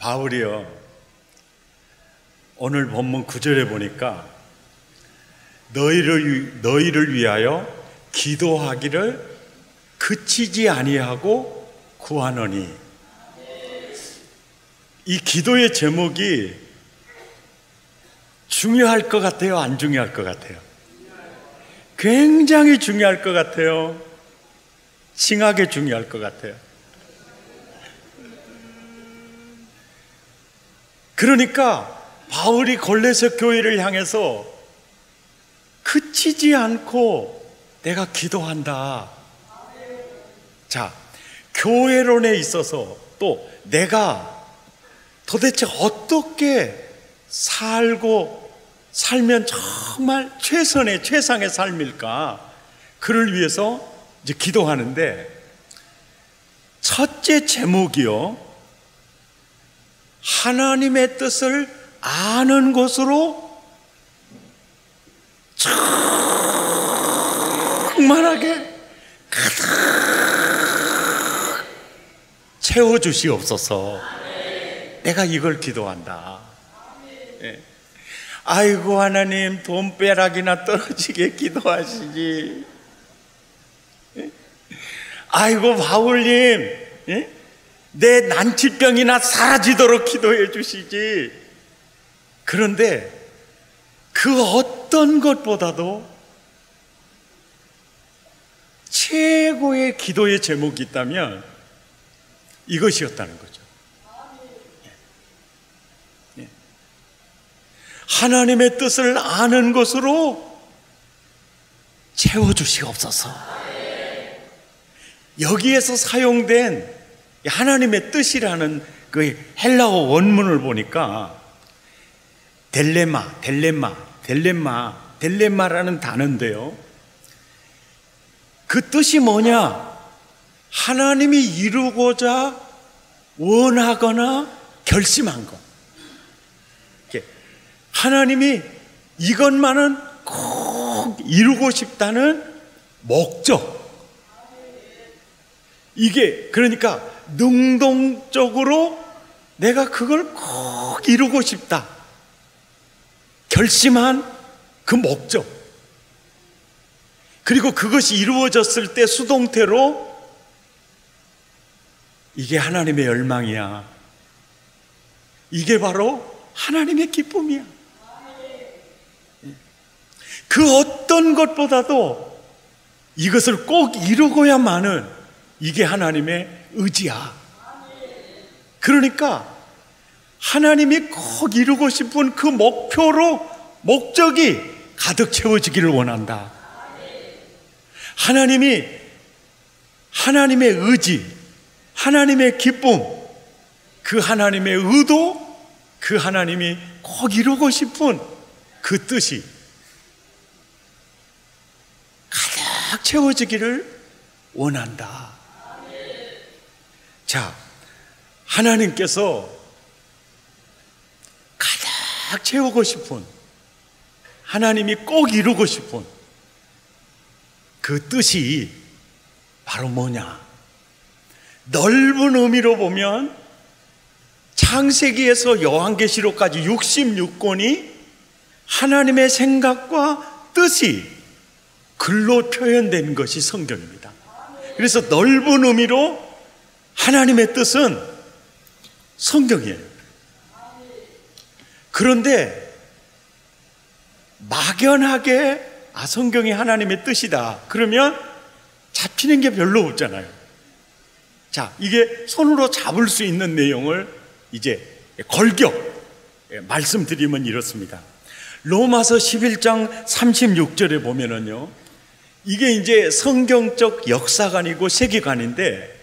바울이요, 오늘 본문 9절에 보니까 너희를 위하여 기도하기를 그치지 아니하고 구하노니. 이 기도의 제목이 중요할 것 같아요, 안 중요할 것 같아요? 굉장히 중요할 것 같아요. 징하게 중요할 것 같아요. 그러니까 바울이 골로새 교회를 향해서 그치지 않고 내가 기도한다. 자, 교회론에 있어서 또 내가 도대체 어떻게 살면 정말 최상의 삶일까? 그를 위해서 이제 기도하는데, 첫째 제목이요, 하나님의 뜻을 아는 것으로 충만하게 가득 채워주시옵소서. 내가 이걸 기도한다. 예. 아이고 하나님, 돈벼락이나 떨어지게 기도하시지. 예? 아이고 바울님, 예? 내 난치병이나 사라지도록 기도해 주시지. 그런데 그 어떤 것보다도 최고의 기도의 제목이 있다면 이것이었다는 거죠. 하나님의 뜻을 아는 것으로 채워주시옵소서. 여기에서 사용된 하나님의 뜻이라는 그 헬라어 원문을 보니까 델레마라는 단어인데요, 그 뜻이 뭐냐? 하나님이 이루고자 원하거나 결심한 것. 하나님이 이것만은 꼭 이루고 싶다는 목적. 이게 그러니까 능동적으로 내가 그걸 꼭 이루고 싶다 결심한 그 목적, 그리고 그것이 이루어졌을 때 수동태로 이게 하나님의 열망이야, 이게 바로 하나님의 기쁨이야. 그 어떤 것보다도 이것을 꼭 이루고야만은 이게 하나님의 의지야. 그러니까 하나님이 꼭 이루고 싶은 그 목적이 가득 채워지기를 원한다. 하나님의 의지, 하나님의 기쁨, 그 하나님의 의도, 그 하나님이 꼭 이루고 싶은 그 뜻이 가득 채워지기를 원한다. 자, 하나님께서 가득 채우고 싶은, 하나님이 꼭 이루고 싶은 그 뜻이 바로 뭐냐? 넓은 의미로 보면 창세기에서 요한계시록까지 66권이 하나님의 생각과 뜻이 글로 표현된 것이 성경입니다. 그래서 넓은 의미로 하나님의 뜻은 성경이에요. 그런데 막연하게 성경이 하나님의 뜻이다 그러면 잡히는 게 별로 없잖아요. 자, 이게 손으로 잡을 수 있는 내용을 이제 걸격 말씀드리면 이렇습니다. 로마서 11장 36절에 보면은요, 이게 이제 성경적 역사관이고 세계관인데,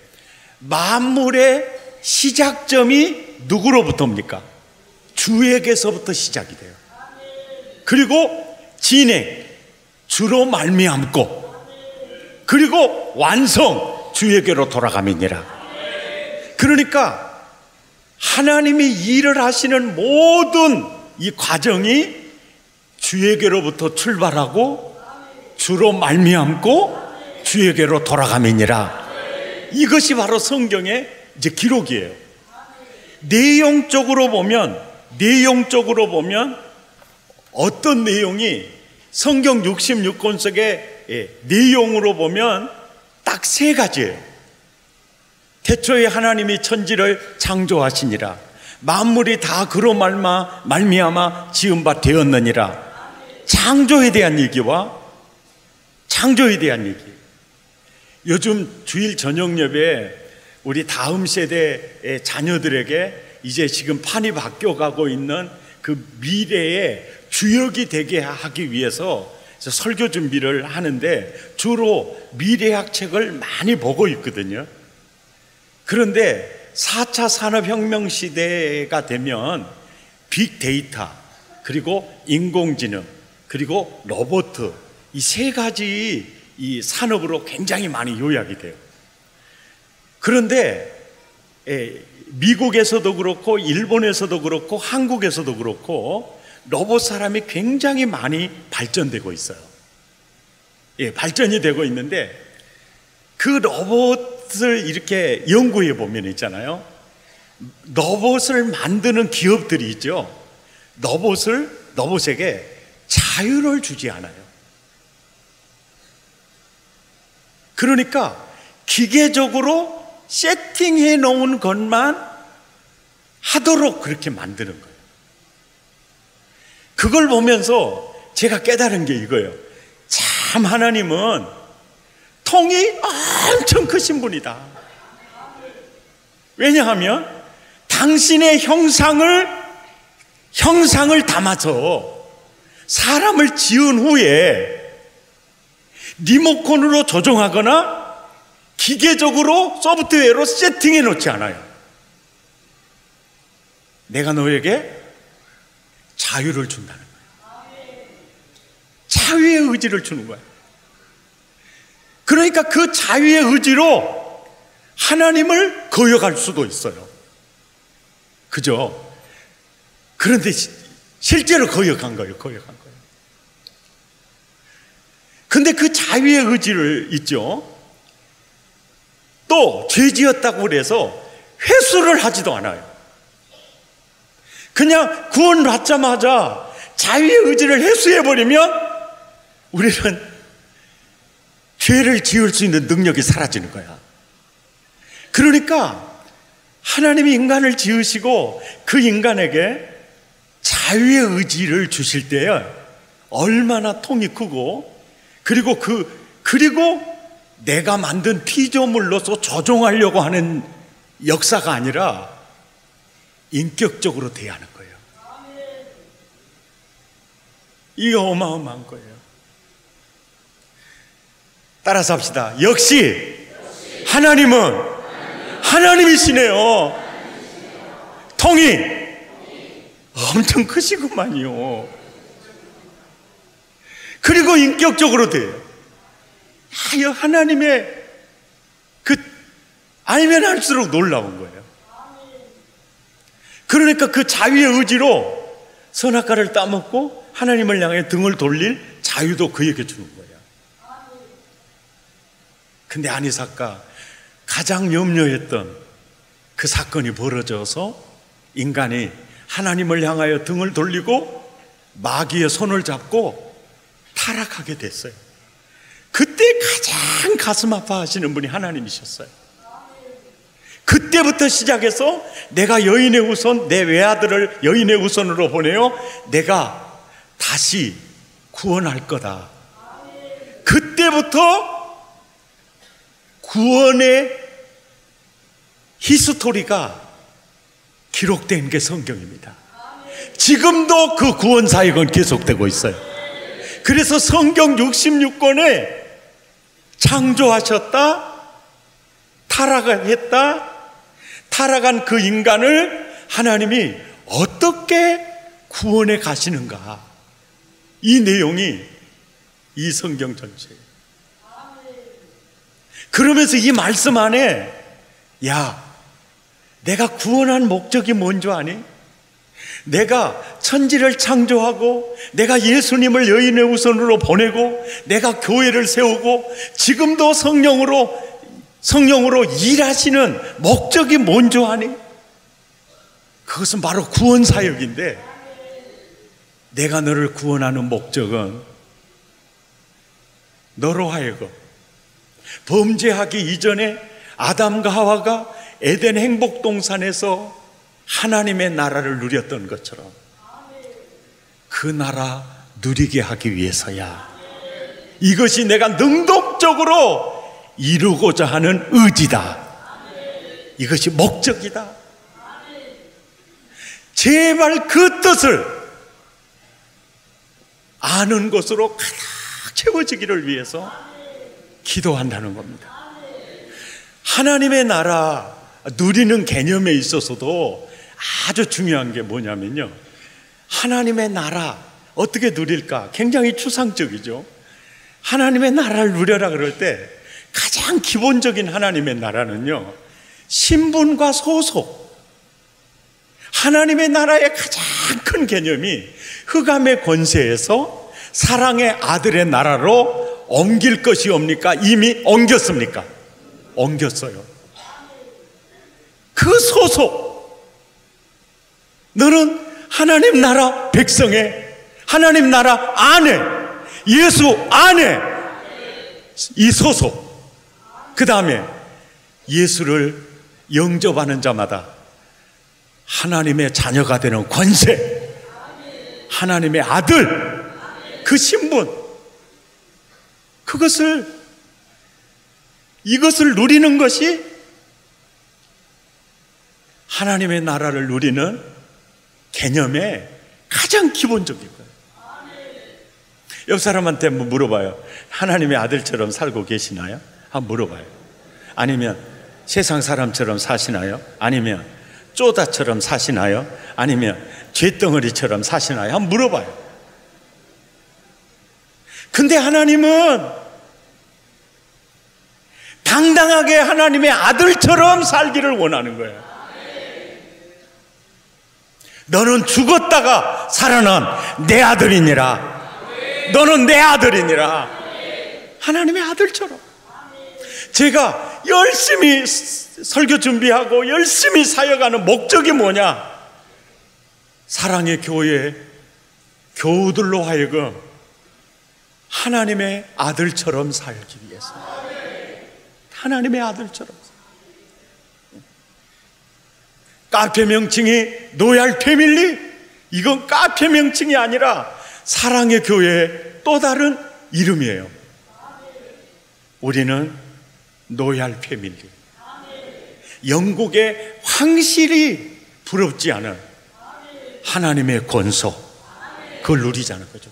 만물의 시작점이 누구로부터입니까? 주에게서부터 시작이 돼요. 그리고 진행, 주로 말미암고, 그리고 완성, 주에게로 돌아감이니라. 그러니까 하나님이 일을 하시는 모든 이 과정이 주에게로부터 출발하고 주로 말미암고 주에게로 돌아감이니라. 이것이 바로 성경의 이제 기록이에요. 내용적으로 보면 어떤 내용이 성경 66권 속의 내용으로 보면 딱 세 가지예요. 태초에 하나님이 천지를 창조하시니라. 만물이 다 그로 말미암아 지은 바 되었느니라. 창조에 대한 얘기와 창조에 대한 얘기. 요즘 주일 저녁 예배에 우리 다음 세대의 자녀들에게 이제 지금 판이 바뀌어가고 있는 그 미래의 주역이 되게 하기 위해서 설교 준비를 하는데 주로 미래학 책을 많이 보고 있거든요. 그런데 4차 산업혁명 시대가 되면 빅데이터, 그리고 인공지능, 그리고 로봇, 이 세 가지 이 산업으로 굉장히 많이 요약이 돼요. 그런데 미국에서도 그렇고 일본에서도 그렇고 한국에서도 그렇고 로봇 사람이 굉장히 많이 발전되고 있어요. 발전이 되고 있는데 그 로봇을 이렇게 연구해 보면 있잖아요. 로봇을 만드는 기업들이 있죠. 로봇에게 자유를 주지 않아요. 그러니까 기계적으로 세팅해 놓은 것만 하도록 그렇게 만드는 거예요. 그걸 보면서 제가 깨달은 게 이거예요. 참 하나님은 통이 엄청 크신 분이다. 왜냐하면 당신의 형상을 담아서 사람을 지은 후에 리모컨으로 조정하거나 기계적으로 소프트웨어로 세팅해 놓지 않아요. 내가 너에게 자유를 준다는 거예요. 자유의 의지를 주는 거예요. 그러니까 그 자유의 의지로 하나님을 거역할 수도 있어요. 그죠? 그런데 실제로 거역한 거예요. 근데 그 자유의 의지를 있죠. 또 죄 지었다고 그래서 회수를 하지도 않아요. 그냥 구원 받자마자 자유의 의지를 회수해버리면 우리는 죄를 지을 수 있는 능력이 사라지는 거야. 그러니까 하나님이 인간을 지으시고 그 인간에게 자유의 의지를 주실 때에 얼마나 통이 크고 그리고 내가 만든 피조물로서 조종하려고 하는 역사가 아니라 인격적으로 대하는 거예요. 이게 어마어마한 거예요. 따라서 합시다. 역시 하나님은 하나님이시네요. 통이 엄청 크시구만요. 그리고 인격적으로 돼요. 하나님의 알면 할수록 놀라운 거예요. 그러니까 그 자유의 의지로 선악과를 따먹고 하나님을 향해 등을 돌릴 자유도 그에게 주는 거예요. 근데 아니사카 가장 염려했던 그 사건이 벌어져서 인간이 하나님을 향하여 등을 돌리고 마귀의 손을 잡고 타락하게 됐어요. 그때 가장 가슴 아파하시는 분이 하나님이셨어요. 그때부터 시작해서 내가 여인의 후손, 내 외아들을 여인의 후손으로 보내어 내가 다시 구원할 거다. 그때부터 구원의 히스토리가 기록된 게 성경입니다. 지금도 그 구원 사역은 계속되고 있어요. 그래서 성경 66권에 창조하셨다, 타락한 그 인간을 하나님이 어떻게 구원해 가시는가, 이 내용이 이 성경 전체예요. 그러면서 이 말씀 안에 야, 내가 구원한 목적이 뭔 줄 아니? 내가 천지를 창조하고 내가 예수님을 여인의 후손으로 보내고 내가 교회를 세우고 지금도 성령으로 일하시는 목적이 뭔 줄 아니? 그것은 바로 구원 사역인데, 내가 너를 구원하는 목적은 너로 하여금 범죄하기 이전에 아담과 하와가 에덴 행복동산에서 하나님의 나라를 누렸던 것처럼 그 나라 누리게 하기 위해서야. 이것이 내가 능동적으로 이루고자 하는 의지다. 이것이 목적이다. 제발 그 뜻을 아는 것으로 가득 채워지기를 위해서 기도한다는 겁니다. 하나님의 나라 누리는 개념에 있어서도 아주 중요한 게 뭐냐면요, 하나님의 나라 어떻게 누릴까? 굉장히 추상적이죠. 하나님의 나라를 누려라 그럴 때 가장 기본적인 하나님의 나라는요, 신분과 소속. 하나님의 나라의 가장 큰 개념이 흑암의 권세에서 사랑의 아들의 나라로 옮길 것이 옵니까? 이미 옮겼습니까? 옮겼어요. 그 소속. 너는 하나님 나라 백성의, 하나님 나라 안에, 예수 안에 이 소속. 그 다음에 예수를 영접하는 자마다 하나님의 자녀가 되는 권세, 하나님의 아들, 그 신분, 이것을 누리는 것이 하나님의 나라를 누리는 개념의 가장 기본적인 거예요. 옆 사람한테 한번 물어봐요. 하나님의 아들처럼 살고 계시나요? 한번 물어봐요. 아니면 세상 사람처럼 사시나요? 아니면 쪼다처럼 사시나요? 아니면 쇳덩어리처럼 사시나요? 한번 물어봐요. 근데 하나님은 당당하게 하나님의 아들처럼 살기를 원하는 거예요. 너는 죽었다가 살아난 내 아들이니라. 너는 내 아들이니라. 하나님의 아들처럼. 제가 열심히 설교 준비하고 열심히 사역하는 목적이 뭐냐? 사랑의 교회 교우들로 하여금 하나님의 아들처럼 살기 위해서. 하나님의 아들처럼. 카페 명칭이 노얄 패밀리? 이건 카페 명칭이 아니라 사랑의 교회의 또 다른 이름이에요. 우리는 노얄 패밀리. 영국의 황실이 부럽지 않은 하나님의 권소, 그걸 누리자는 거죠.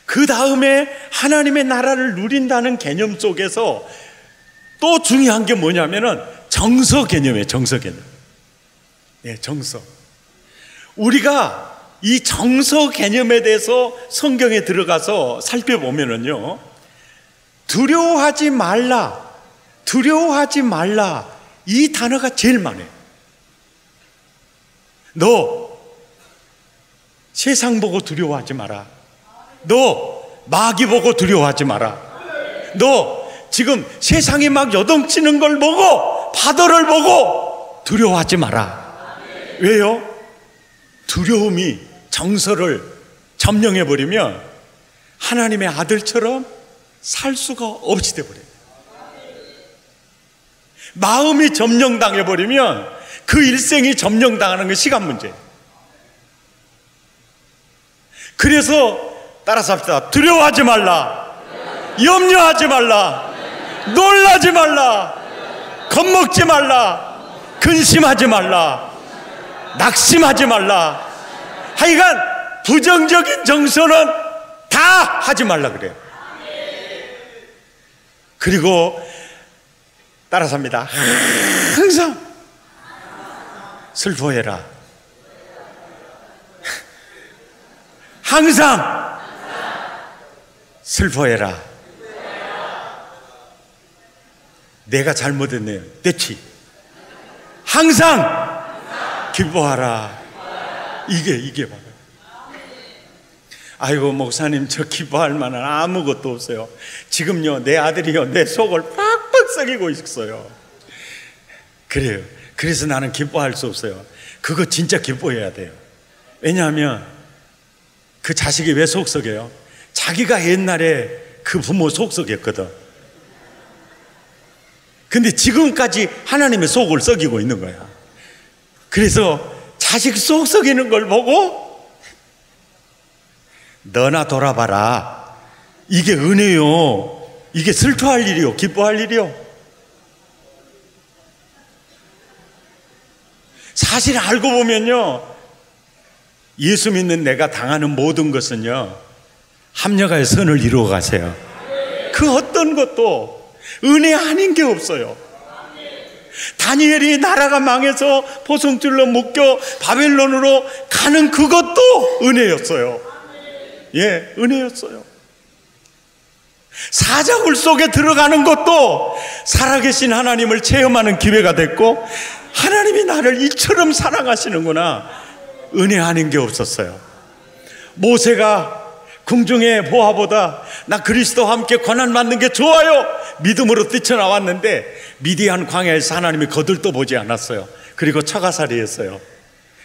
그 다음에 하나님의 나라를 누린다는 개념 속에서 또 중요한 게 뭐냐면은 정서 개념이에요. 정서 개념. 예, 정서. 우리가 이 정서 개념에 대해서 성경에 들어가서 살펴보면은요, 두려워하지 말라, 두려워하지 말라, 이 단어가 제일 많아요. 너 세상 보고 두려워하지 마라. 너 마귀 보고 두려워하지 마라. 너 지금 세상이 막 여동치는 걸 보고, 파도를 보고 두려워하지 마라. 왜요? 두려움이 정서를 점령해버리면 하나님의 아들처럼 살 수가 없이 돼버려요. 마음이 점령당해버리면 그 일생이 점령당하는 건 시간 문제예요. 그래서 따라서 합시다. 두려워하지 말라, 염려하지 말라, 놀라지 말라, 겁먹지 말라, 근심하지 말라, 낙심하지 말라. 하여간 부정적인 정서는 다 하지 말라 그래요. 그리고 따라서 합니다. 항상 슬퍼해라. 항상 슬퍼해라. 내가 잘못했네요. 됐지. 항상 기뻐하라. 이게 봐요. 아이고 목사님, 저 기뻐할 만한 아무것도 없어요. 지금요 내 아들이요 내 속을 팍팍 썩이고 있어요. 그래요. 그래서 나는 기뻐할 수 없어요. 그거 진짜 기뻐해야 돼요. 왜냐하면 그 자식이 왜 속썩여요? 자기가 옛날에 그 부모 속썩였거든. 근데 지금까지 하나님의 속을 썩이고 있는 거야. 그래서 자식 속썩이는 걸 보고 너나 돌아봐라. 이게 은혜요. 이게 슬퍼할 일이요, 기뻐할 일이요. 사실 알고 보면요, 예수 믿는 내가 당하는 모든 것은요, 합력하여 선을 이루어 가세요. 그 어떤 것도 은혜 아닌 게 없어요. 다니엘이 나라가 망해서 포성줄로 묶여 바벨론으로 가는 그것도 은혜였어요. 예, 은혜였어요. 사자굴 속에 들어가는 것도 살아계신 하나님을 체험하는 기회가 됐고, 하나님이 나를 이처럼 사랑하시는구나, 은혜 아닌 게 없었어요. 모세가 궁중의 보화보다 나 그리스도와 함께 고난받는 게 좋아요, 믿음으로 뛰쳐나왔는데 미디안 광야에서 하나님이 거들떠 보지 않았어요. 그리고 처가살이했어요.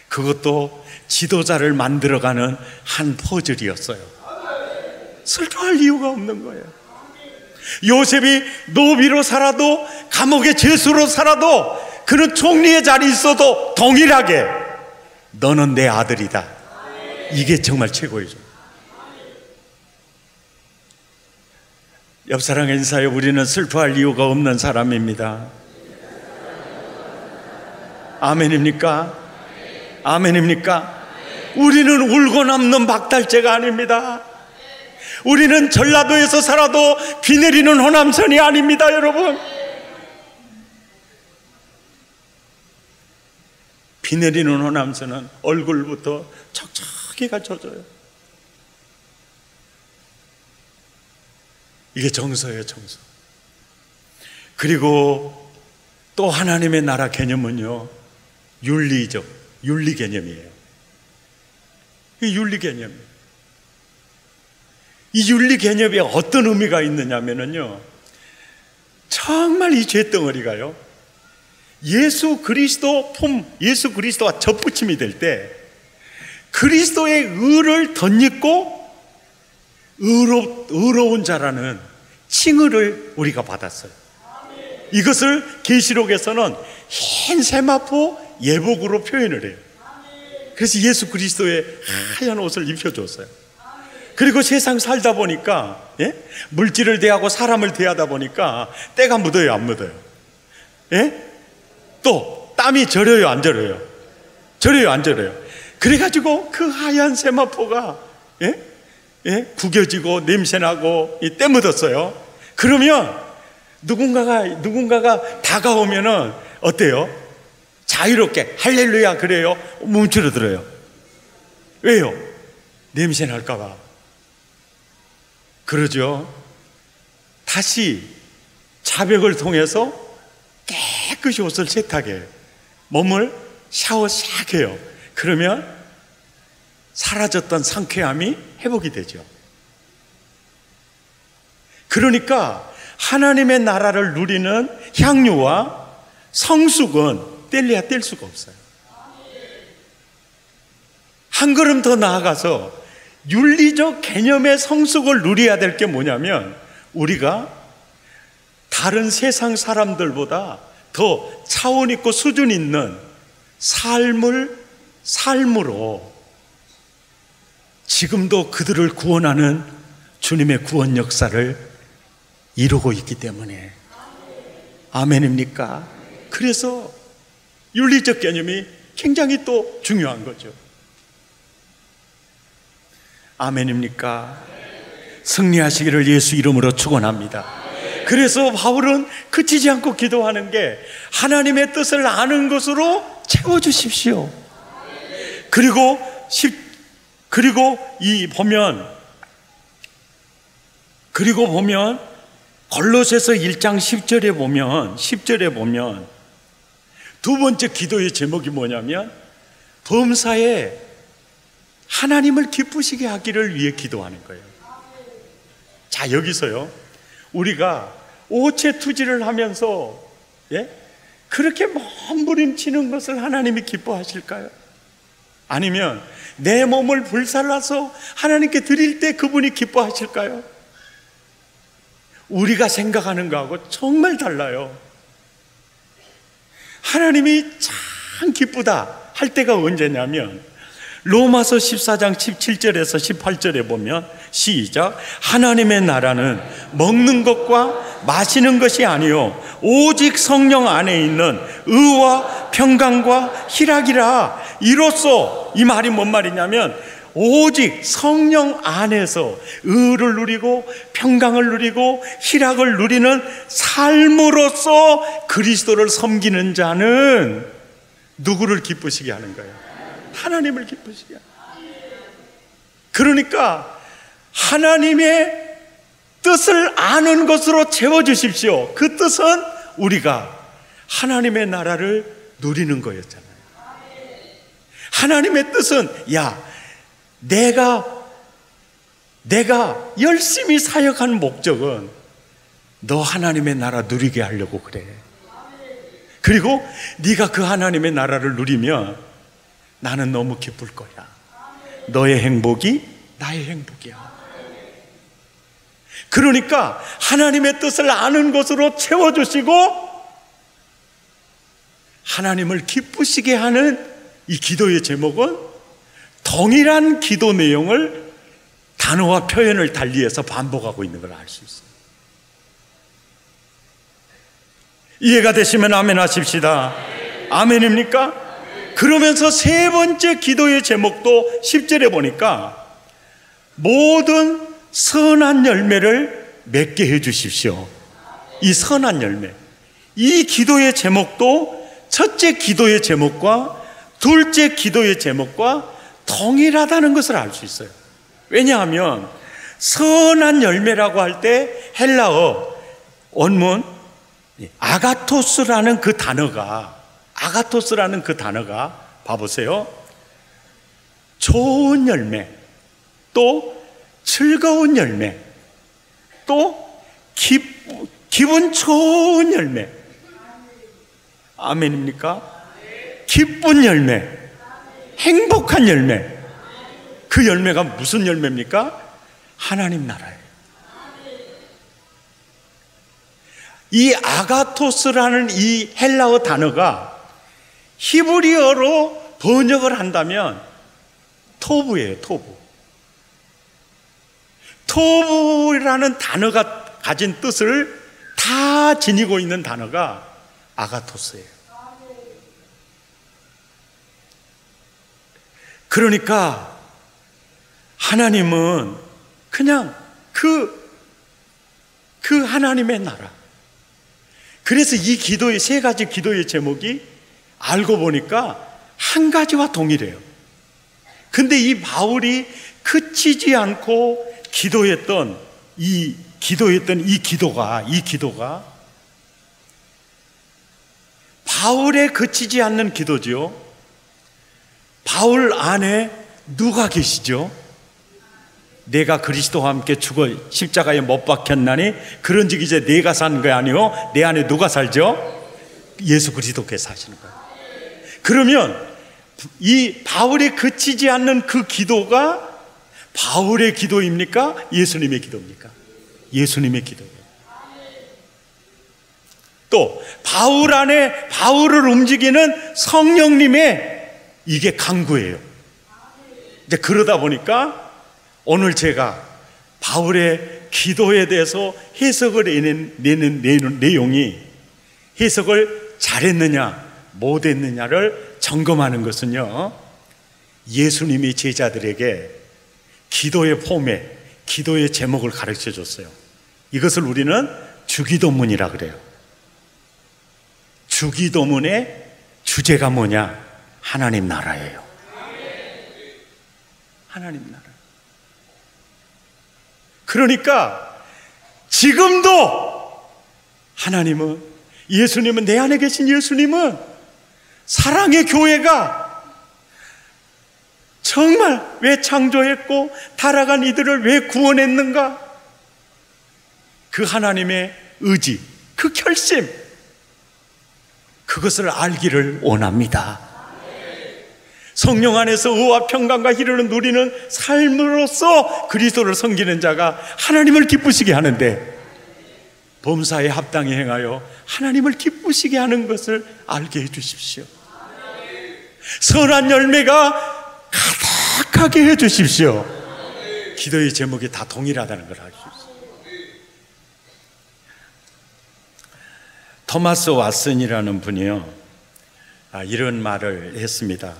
그것도 지도자를 만들어가는 한 퍼즐이었어요. 슬퍼할 이유가 없는 거예요. 요셉이 노비로 살아도, 감옥의 죄수로 살아도, 그는 총리의 자리에 있어도 동일하게 너는 내 아들이다. 이게 정말 최고이죠. 옆사람 인사해. 우리는 슬퍼할 이유가 없는 사람입니다. 아멘입니까? 아멘입니까? 우리는 울고 남는 박달재가 아닙니다. 우리는 전라도에서 살아도 비 내리는 호남선이 아닙니다, 여러분. 비 내리는 호남선은 얼굴부터 척척이가 젖어요. 이게 정서예요, 정서. 그리고 또 하나님의 나라 개념은요, 윤리적, 윤리 개념이에요. 이 윤리 개념. 이 윤리 개념에 어떤 의미가 있느냐면요, 정말 이 죄덩어리가요, 예수 그리스도와 접붙임이 될 때 그리스도의 의를 덧입고 의로운 자라는 칭의를 우리가 받았어요. 이것을 계시록에서는 흰 세마포 예복으로 표현을 해요. 그래서 예수 그리스도의 하얀 옷을 입혀줬어요. 그리고 세상 살다 보니까, 예? 물질을 대하고 사람을 대하다 보니까 때가 묻어요, 안 묻어요? 예? 또 땀이 절여요, 안 절여요? 절여요, 안 절여요? 그래가지고 그 하얀 세마포가, 예? 예? 구겨지고 냄새나고 때 묻었어요. 그러면 누군가가 다가오면은 어때요? 자유롭게 할렐루야 그래요? 멈추어들어요. 왜요? 냄새 날까봐. 그러죠. 다시 자백을 통해서 깨끗이 옷을 세탁해 해요. 몸을 샤워 싹 해요. 그러면 사라졌던 상쾌함이 회복이 되죠. 그러니까 하나님의 나라를 누리는 향유와 성숙은 뗄래야 뗄 수가 없어요. 한 걸음 더 나아가서 윤리적 개념의 성숙을 누려야 될 게 뭐냐면, 우리가 다른 세상 사람들보다 더 차원 있고 수준 있는 삶으로 지금도 그들을 구원하는 주님의 구원 역사를 이루고 있기 때문에. 아멘입니까? 그래서 윤리적 개념이 굉장히 또 중요한 거죠. 아멘입니까? 승리하시기를 예수 이름으로 축원합니다. 그래서 바울은 그치지 않고 기도하는 게, 하나님의 뜻을 아는 것으로 채워주십시오. 그리고 보면 골로새서 1장 10절에 보면 두 번째 기도의 제목이 뭐냐면, 범사에 하나님을 기쁘시게 하기를 위해 기도하는 거예요. 자, 여기서요, 우리가 오체 투지를 하면서, 예? 그렇게 몸부림치는 것을 하나님이 기뻐하실까요? 아니면 내 몸을 불살라서 하나님께 드릴 때 그분이 기뻐하실까요? 우리가 생각하는 거하고 정말 달라요. 하나님이 참 기쁘다 할 때가 언제냐면 로마서 14장 17절에서 18절에 보면 시작. 하나님의 나라는 먹는 것과 마시는 것이 아니요 오직 성령 안에 있는 의와 평강과 희락이라. 이로써 이 말이 뭔 말이냐면 오직 성령 안에서 의를 누리고 평강을 누리고 희락을 누리는 삶으로써 그리스도를 섬기는 자는 누구를 기쁘시게 하는 거예요? 하나님을 기쁘시게 하는 거예요. 그러니까 하나님의 뜻을 아는 것으로 채워주십시오. 그 뜻은 우리가 하나님의 나라를 누리는 거였잖아요. 하나님의 뜻은 내가 열심히 사역한 목적은 너 하나님의 나라 누리게 하려고 그래. 그리고 네가 그 하나님의 나라를 누리면 나는 너무 기쁠 거야. 너의 행복이 나의 행복이야. 그러니까 하나님의 뜻을 아는 것으로 채워주시고 하나님을 기쁘시게 하는 이 기도의 제목은 동일한 기도 내용을 단어와 표현을 달리해서 반복하고 있는 걸 알 수 있어요. 이해가 되시면 아멘 하십시다. 아멘입니까? 그러면서 세 번째 기도의 제목도 10절에 보니까 모든 선한 열매를 맺게 해 주십시오. 이 선한 열매, 이 기도의 제목도 첫째 기도의 제목과 둘째 기도의 제목과 동일하다는 것을 알 수 있어요. 왜냐하면 선한 열매라고 할 때 헬라어 원문 아가토스라는 그 단어가 봐보세요. 좋은 열매, 또 즐거운 열매, 또 기분 좋은 열매. 아멘입니까? 기쁜 열매, 행복한 열매. 그 열매가 무슨 열매입니까? 하나님 나라예요. 이 아가토스라는 이 헬라어 단어가 히브리어로 번역을 한다면 토부예요. 토부라는 단어가 가진 뜻을 다 지니고 있는 단어가 아가토스예요. 그러니까 하나님은 그냥 그 하나님의 나라. 그래서 이 기도의 세 가지 기도의 제목이 알고 보니까 한 가지와 동일해요. 근데 이 바울이 그치지 않고 기도했던 이 기도가 바울의 그치지 않는 기도죠. 바울 안에 누가 계시죠? 내가 그리스도와 함께 죽어 십자가에 못 박혔나니 그런즉 이제 내가 사는 거 아니요 내 안에 누가 살죠? 예수 그리스도께서 사시는 거예요. 그러면 이 바울이 그치지 않는 그 기도가 바울의 기도입니까? 예수님의 기도입니까? 예수님의 기도예요. 또 바울 안에 바울을 움직이는 성령님의 이게 강구예요. 이제 그러다 보니까 오늘 제가 바울의 기도에 대해서 해석을 내는 내용이 해석을 잘했느냐 못했느냐를 점검하는 것은요, 예수님이 제자들에게 기도의 포맷, 기도의 제목을 가르쳐 줬어요. 이것을 우리는 주기도문이라 그래요. 주기도문의 주제가 뭐냐? 하나님 나라예요. 하나님 나라. 그러니까 지금도 하나님은, 예수님은, 내 안에 계신 예수님은 사랑의 교회가 정말 왜 창조했고 타락한 이들을 왜 구원했는가? 그 하나님의 의지, 그 결심, 그것을 알기를 원합니다. 성령 안에서 의와 평강과 희를 누리는 삶으로서 그리스도를 섬기는 자가 하나님을 기쁘시게 하는데, 범사에 합당히 행하여 하나님을 기쁘시게 하는 것을 알게 해주십시오. 선한 열매가 가득하게 해주십시오. 기도의 제목이 다 동일하다는 걸 알십시오. 토마스 왓슨이라는 분이요, 이런 말을 했습니다.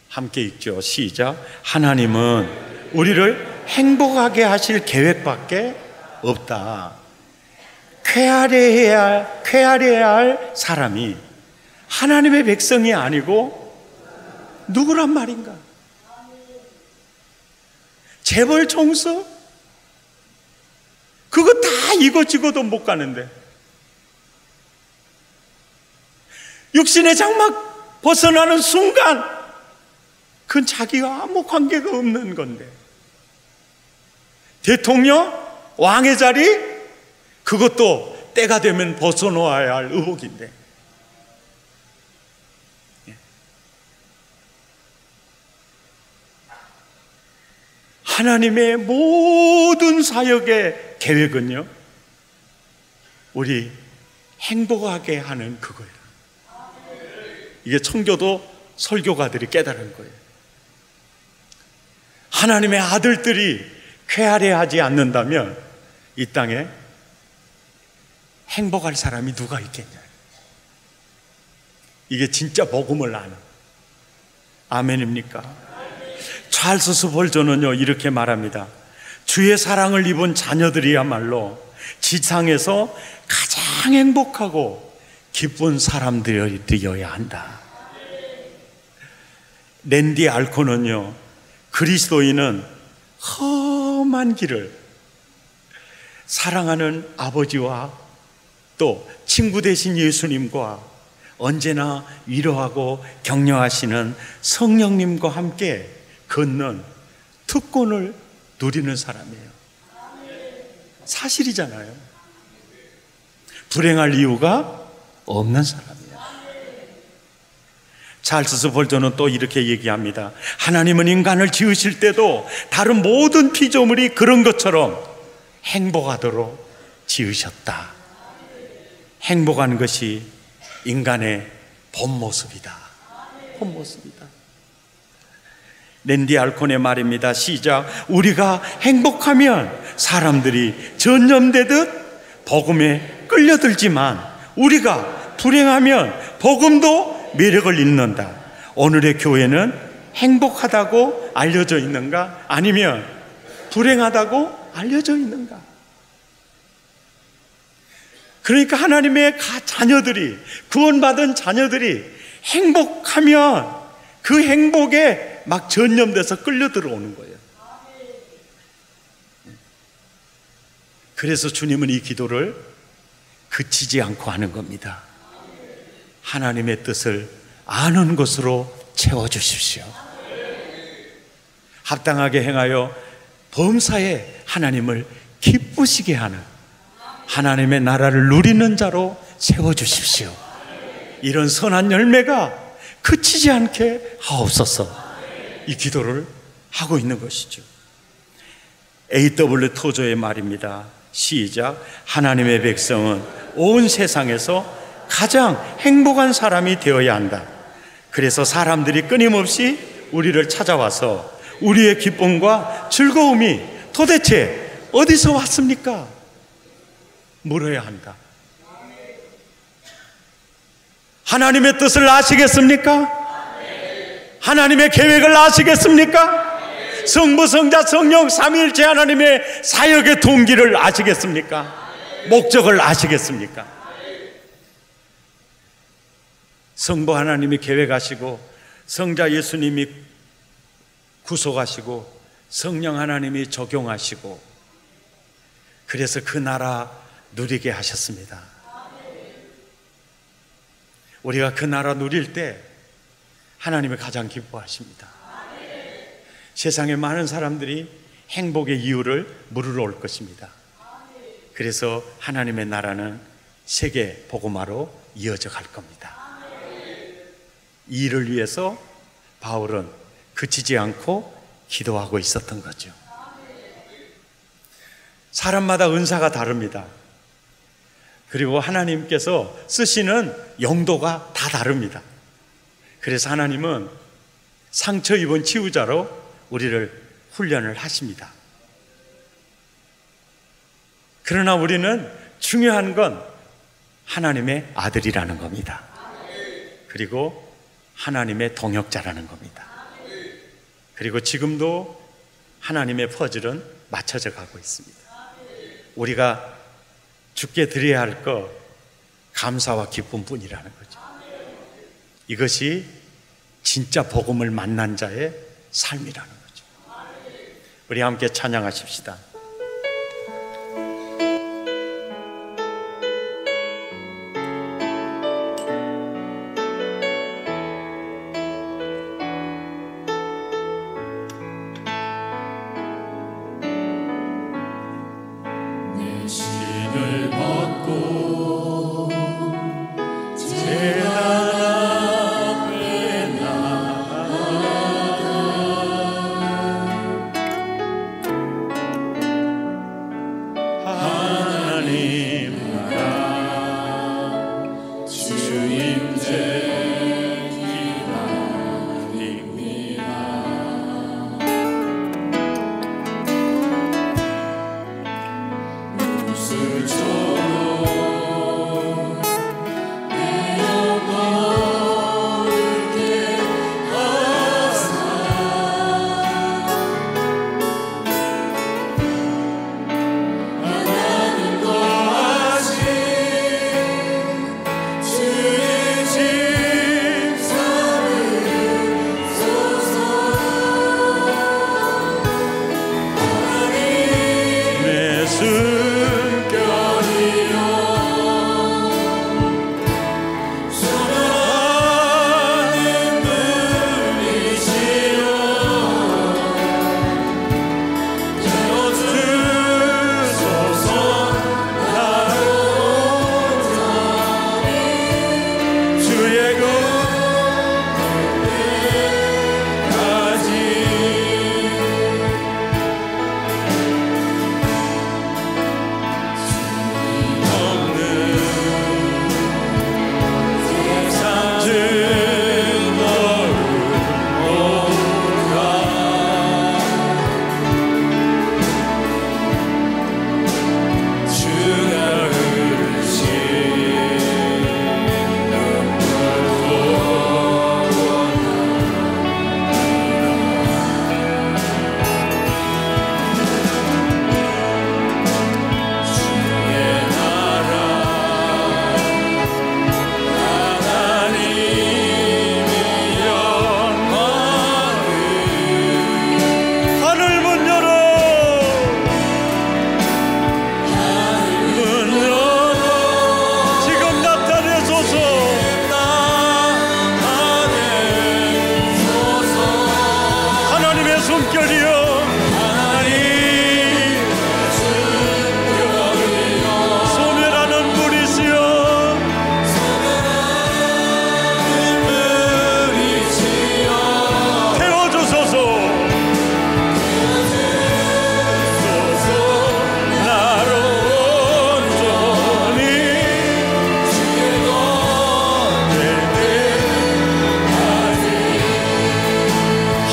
함께 읽죠. 시작. 하나님은 우리를 행복하게 하실 계획밖에 없다. 쾌활해야 할 사람이 하나님의 백성이 아니고 누구란 말인가? 재벌 총수? 그거 다 이거지고도 못 가는데, 육신의 장막 벗어나는 순간 그건 자기와 아무 관계가 없는 건데, 대통령, 왕의 자리, 그것도 때가 되면 벗어놓아야 할 의복인데, 하나님의 모든 사역의 계획은요, 우리 행복하게 하는 그거예요. 이게 청교도 설교가들이 깨달은 거예요. 하나님의 아들들이 쾌활해하지 않는다면 이 땅에 행복할 사람이 누가 있겠냐. 이게 진짜 복음을 아는, 아멘입니까? 찰스 스펄전은요 이렇게 말합니다. 주의 사랑을 입은 자녀들이야말로 지상에서 가장 행복하고 기쁜 사람들이 되어야 한다. 랜디 알코는요, 그리스도인은 험한 길을 사랑하는 아버지와 또 친구 되신 예수님과 언제나 위로하고 격려하시는 성령님과 함께 걷는 특권을 누리는 사람이에요. 사실이잖아요. 불행할 이유가 없는 사람이에요. 찰스 스펄전은 또 이렇게 얘기합니다. 하나님은 인간을 지으실 때도 다른 모든 피조물이 그런 것처럼 행복하도록 지으셨다. 행복한 것이 인간의 본 모습이다. 본 모습이다. 랜디 알콘의 말입니다. 시작. 우리가 행복하면 사람들이 전염되듯 복음에 끌려들지만 우리가 불행하면 복음도 매력을 잃는다. 오늘의 교회는 행복하다고 알려져 있는가? 아니면 불행하다고 알려져 있는가? 그러니까 하나님의 자녀들이, 구원받은 자녀들이 행복하면 그 행복에 막 전염돼서 끌려 들어오는 거예요. 그래서 주님은 이 기도를 그치지 않고 하는 겁니다. 하나님의 뜻을 아는 것으로 채워주십시오. 합당하게 행하여 범사에 하나님을 기쁘시게 하는 하나님의 나라를 누리는 자로 세워주십시오. 이런 선한 열매가 그치지 않게 하옵소서. 이 기도를 하고 있는 것이죠. A.W. 토저의 말입니다. 시작. 하나님의 백성은 온 세상에서 가장 행복한 사람이 되어야 한다. 그래서 사람들이 끊임없이 우리를 찾아와서 우리의 기쁨과 즐거움이 도대체 어디서 왔습니까? 물어야 한다. 하나님의 뜻을 아시겠습니까? 하나님의 계획을 아시겠습니까? 성부, 성자, 성령 삼위일체 하나님의 사역의 동기를 아시겠습니까? 목적을 아시겠습니까? 성부 하나님이 계획하시고, 성자 예수님이 구속하시고, 성령 하나님이 적용하시고, 그래서 그 나라 누리게 하셨습니다. 우리가 그 나라 누릴 때 하나님이 가장 기뻐하십니다. 세상에 많은 사람들이 행복의 이유를 물으러 올 것입니다. 그래서 하나님의 나라는 세계 복음화로 이어져 갈 겁니다. 이 일을 위해서 바울은 그치지 않고 기도하고 있었던 거죠. 사람마다 은사가 다릅니다. 그리고 하나님께서 쓰시는 용도가 다 다릅니다. 그래서 하나님은 상처 입은 치유자로 우리를 훈련을 하십니다. 그러나 우리는 중요한 건 하나님의 아들이라는 겁니다. 그리고 하나님의 동역자라는 겁니다. 그리고 지금도 하나님의 퍼즐은 맞춰져 가고 있습니다. 우리가 주께 드려야 할 것 감사와 기쁨뿐이라는 거죠. 이것이 진짜 복음을 만난 자의 삶이라는 거죠. 우리 함께 찬양하십시다.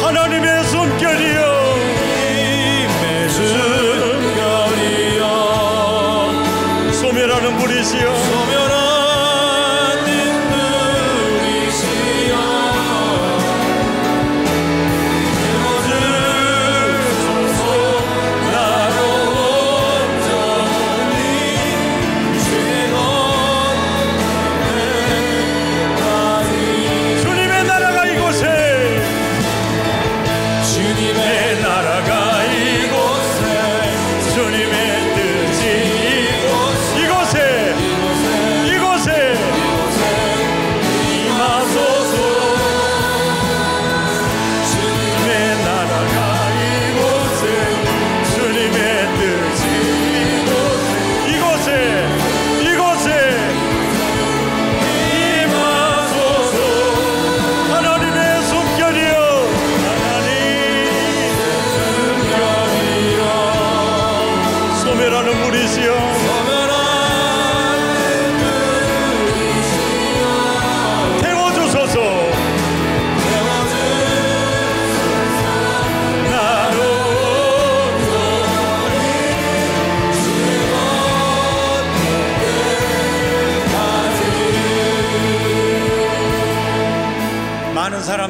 하나님의 손길이여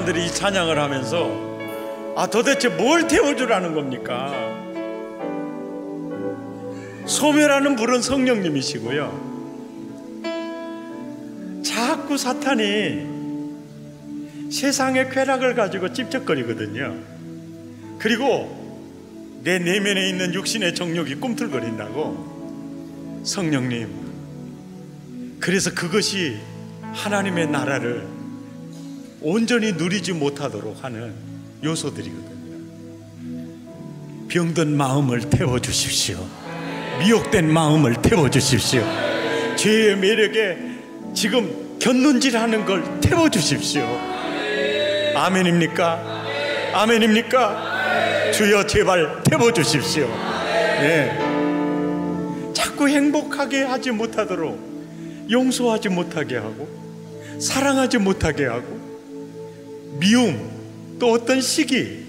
사람들이 이 찬양을 하면서 도대체 뭘 태워주라는 겁니까? 소멸하는 불은 성령님이시고요, 자꾸 사탄이 세상의 쾌락을 가지고 찝쩍거리거든요. 그리고 내 내면에 있는 육신의 정욕이 꿈틀거린다고. 성령님, 그래서 그것이 하나님의 나라를 온전히 누리지 못하도록 하는 요소들이거든요. 병든 마음을 태워주십시오. 미혹된 마음을 태워주십시오. 죄의 매력에 지금 곁눈질하는 걸 태워주십시오. 아멘입니까? 아멘입니까? 주여 제발 태워주십시오. 네. 자꾸 행복하게 하지 못하도록 용서하지 못하게 하고 사랑하지 못하게 하고 미움, 또 어떤 시기,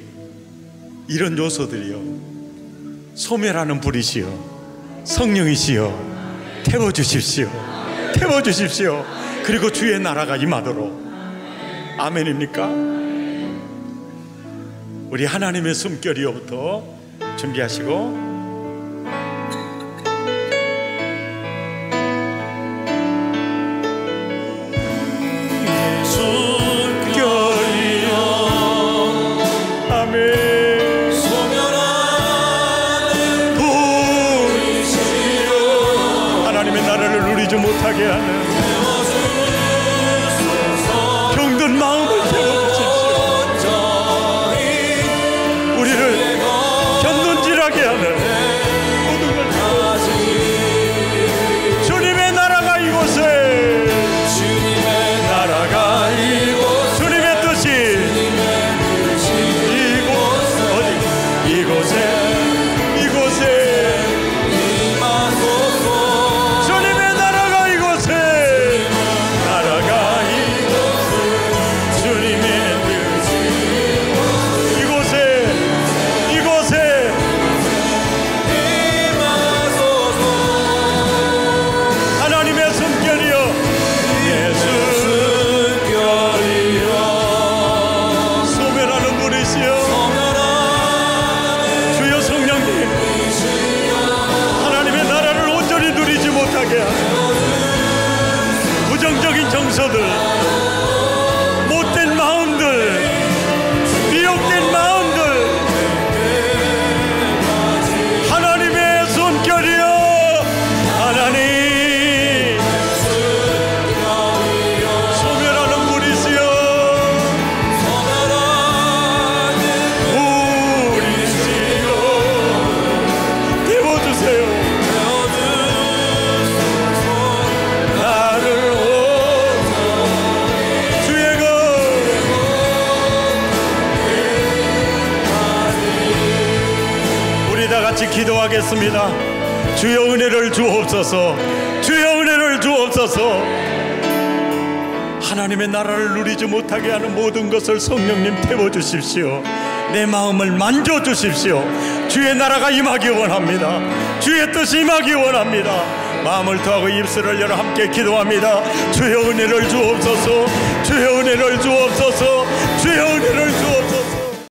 이런 요소들이요, 소멸하는 불이시여 성령이시여 태워주십시오. 태워주십시오. 그리고 주의 나라가 임하도록. 아멘입니까? 우리 하나님의 숨결이요부터 준비하시고 못하게 하는 병든 마음을 태워주십시오. 우리를 견눈질하게 하는 모든 걸 태워주십시오. 주님의 나라가 이곳에, 나라가 이곳, 주님의 뜻이 이곳, 어디 이곳에 부정적인 정서들, 못된 마음들, 미혹된 마음들, 하나님의 손결이여, 하나님 소멸하는 불이시여, 불이시여 태워주세요. 같이 기도하겠습니다. 주여 은혜를 주옵소서. 주여 은혜를 주옵소서. 하나님의 나라를 누리지 못하게 하는 모든 것을 성령님 태워주십시오. 내 마음을 만져주십시오. 주의 나라가 임하기 원합니다. 주의 뜻이 임하기 원합니다. 마음을 더하고 입술을 열어 함께 기도합니다. 주여 은혜를 주옵소서. 주여 은혜를 주옵소서. 주여 은혜를 주옵소서.